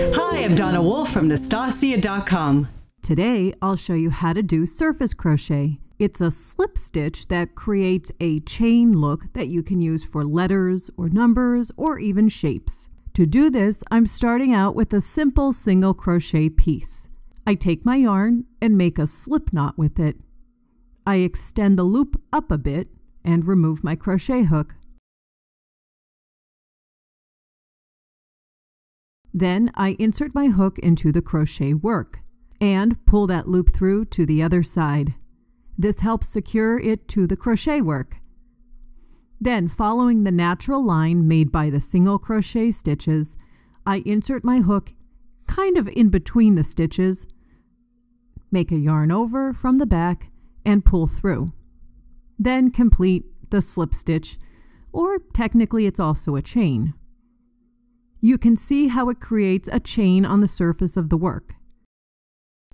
Hi, I'm Donna Wolfe from Naztazia.com. Today, I'll show you how to do surface crochet. It's a slip stitch that creates a chain look that you can use for letters or numbers or even shapes. To do this, I'm starting out with a simple single crochet piece. I take my yarn and make a slip knot with it. I extend the loop up a bit and remove my crochet hook. Then I insert my hook into the crochet work and pull that loop through to the other side. This helps secure it to the crochet work. Then, following the natural line made by the single crochet stitches, I insert my hook kind of in between the stitches, make a yarn over from the back, and pull through. Then complete the slip stitch, or technically it's also a chain. You can see how it creates a chain on the surface of the work.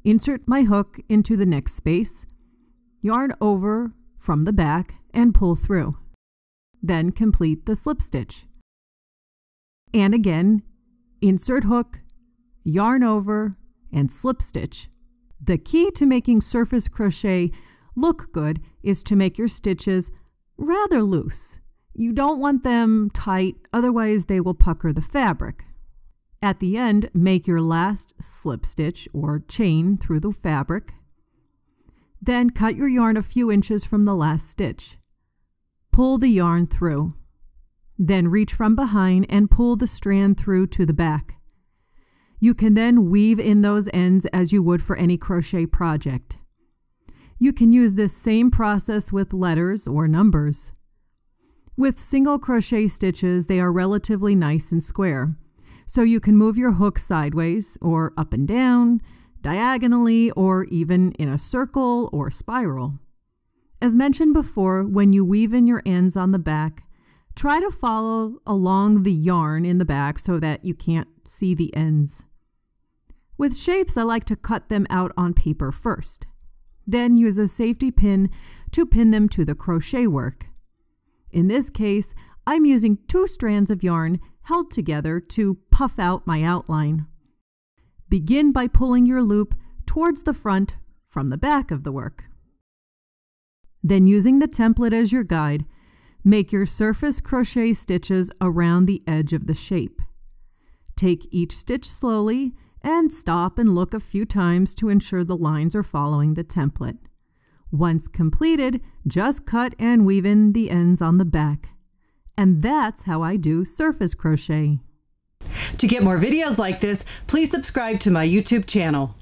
Insert my hook into the next space, yarn over from the back, and pull through. Then complete the slip stitch. And again, insert hook, yarn over, and slip stitch. The key to making surface crochet look good is to make your stitches rather loose. You don't want them tight, otherwise they will pucker the fabric. At the end, make your last slip stitch or chain through the fabric. Then cut your yarn a few inches from the last stitch. Pull the yarn through. Then reach from behind and pull the strand through to the back. You can then weave in those ends as you would for any crochet project. You can use this same process with letters or numbers. With single crochet stitches, they are relatively nice and square, so you can move your hook sideways or up and down, diagonally, or even in a circle or spiral. As mentioned before, when you weave in your ends on the back, try to follow along the yarn in the back so that you can't see the ends. With shapes, I like to cut them out on paper first. Then use a safety pin to pin them to the crochet work. In this case, I'm using 2 strands of yarn held together to puff out my outline. Begin by pulling your loop towards the front from the back of the work. Then, using the template as your guide, make your surface crochet stitches around the edge of the shape. Take each stitch slowly and stop and look a few times to ensure the lines are following the template. Once completed, just cut and weave in the ends on the back. And that's how I do surface crochet. To get more videos like this, please subscribe to my YouTube channel.